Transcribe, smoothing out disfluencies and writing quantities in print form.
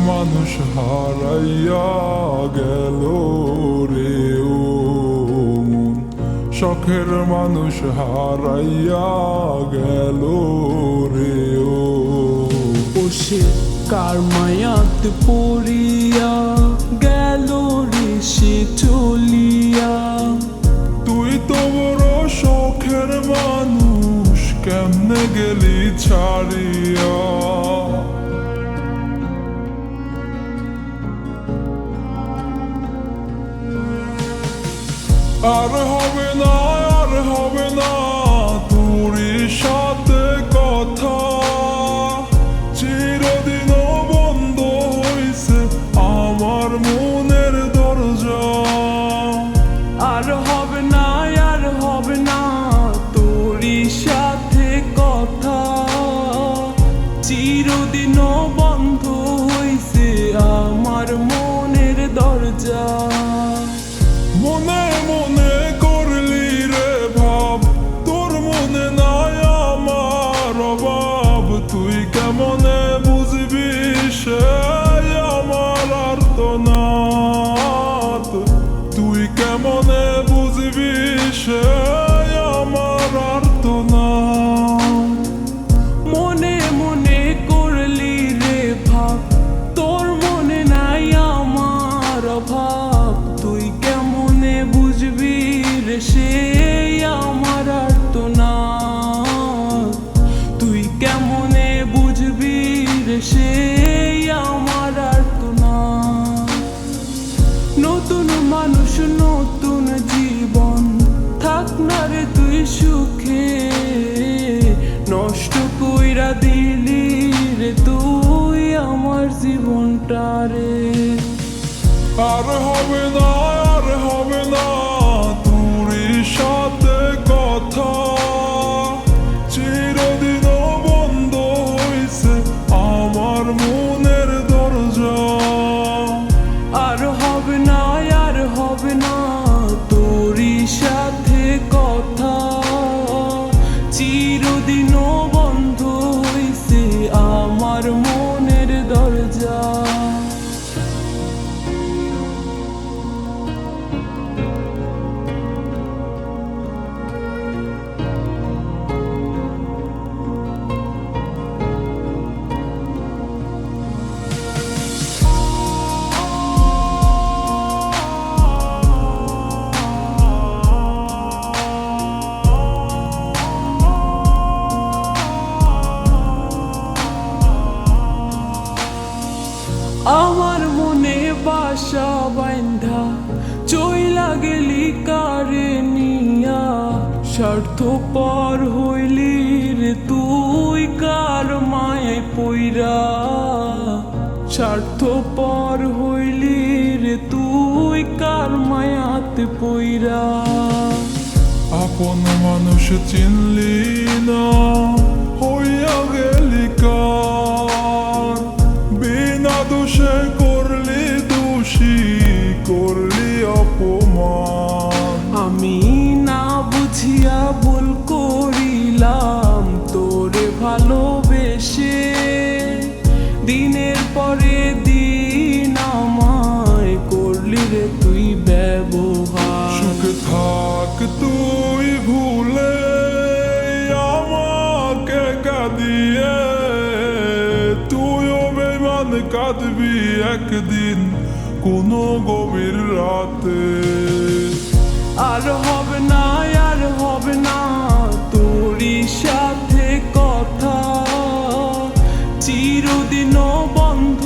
মানুষ হারাইয়া গেল রে ও মন, শখের মানুষ হারাইয়া গেল রে ও। সে কার মায়াত পড়িয়া গেল রে সে চলিয়া। তুই তো বড় শখের মানুষ, কেমনে গেলি ছাড়িয়া। আর হবে না, আর হবে না তোরই সাথে কথা, চিরদিন বন্ধ হইছে আমার মনের দরজা। আর হবে না, আর হবে না তোরই সাথে কথা, চিরদিন বন্ধ হইছে আমার মনের দরজা। মনে মনে করলি রে ভাব, তোর মনে নাই আমার অভাব। তুই কেমনে বুঝবি সে আমার আর্তনাদ, তুই কেমনে বুঝবি সে আমার আর্তনাদ। মনে মনে করলি রে ভাব, তোর মনে নাই আমার অভাব। তুই কেমনে বুঝবি রে সে আমার আর্তনাদ, তুই কেমনে বুঝবি রে সে আমার আর্তনাদ। নতুন মানুষ নতুন জীবন, থাক না রে তুই সুখে, নষ্ট কইরা দিলি রে তুই আমার জীবনটা রে। আর হবে না, আর হবে না তোরই সাথে কথা, চিরদিন বন্ধ হইছে আমার মনের দরজা। আর হবে না, আর হবে না তোরই সাথে কথা, চিরদিন বন্ধ হইছে আমার মনের দরজা। আমার মনে বাসা বান্ধা চইলা গেলি কারে নিয়া, স্বার্থপর হইলি রে তুই কার মায়ায় পইরা। স্বার্থপর হইলি রে তুই কার মায়াতে পইরা। আপন মানুষ চিনলি না, হইয়া গেলি কার, বিনা দোষে করলি দোষী, করলি অপমান। আমি না বুঝিয়া ভুল করিলাম তোরে ভালোবেসে, দিনের পরে দিন আমায় করলি রে তুই ব্যবহার। সুখে থাক তুই ভুলে আমাকে কাঁদিয়ে, তুইও বেমান কাঁদবি একদিন কোনো গভীর রাতে। আর হবে না, আর হবে না তোরই সাথে কথা, চিরদিন বন্ধ